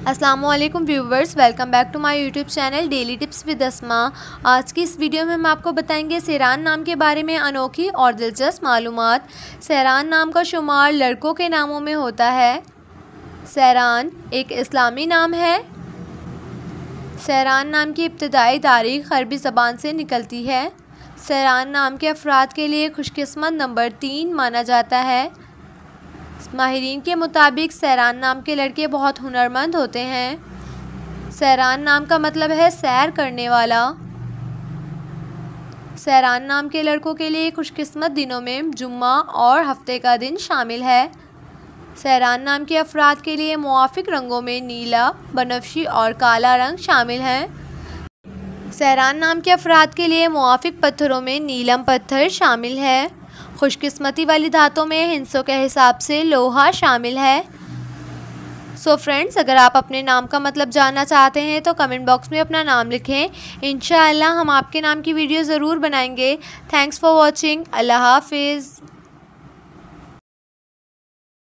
अस्सलामुअलैकुम viewers, welcome back to my YouTube channel daily tips with Asma. आज की इस वीडियो में हम आपको बताएंगे सहरान नाम के बारे में अनोखी और दिलचस्प मालूमात। सहरान नाम का शुमार लड़कों के नामों में होता है। सहरान एक इस्लामी नाम है। सहरान नाम की इब्तिदाई तारीख अरबी ज़बान से निकलती है। सहरान नाम के अफराद के लिए खुशकिस्मत नंबर 3 माना जाता है। माहिरीन के मुताबिक सहरान नाम के लड़के बहुत हुनरमंद होते हैं। सहरान नाम का मतलब है सैर करने वाला। सहरान नाम के लड़कों के लिए खुशकिस्मत दिनों में जुम्मा और हफ्ते का दिन शामिल है। सहरान नाम के अफराद के लिए मुआफिक रंगों में नीला, बनफशी और काला रंग शामिल हैं। सहरान नाम के अफराद के लिए मुआफिक पत्थरों में नीलम पत्थर शामिल है। खुशकिस्मती वाली धातों में हिंसों के हिसाब से लोहा शामिल है। सो फ्रेंड्स, अगर आप अपने नाम का मतलब जानना चाहते हैं तो कमेंट बॉक्स में अपना नाम लिखें। इंशाअल्लाह हम आपके नाम की वीडियो ज़रूर बनाएंगे। Thanks for watching. अल्लाह हाफिज़।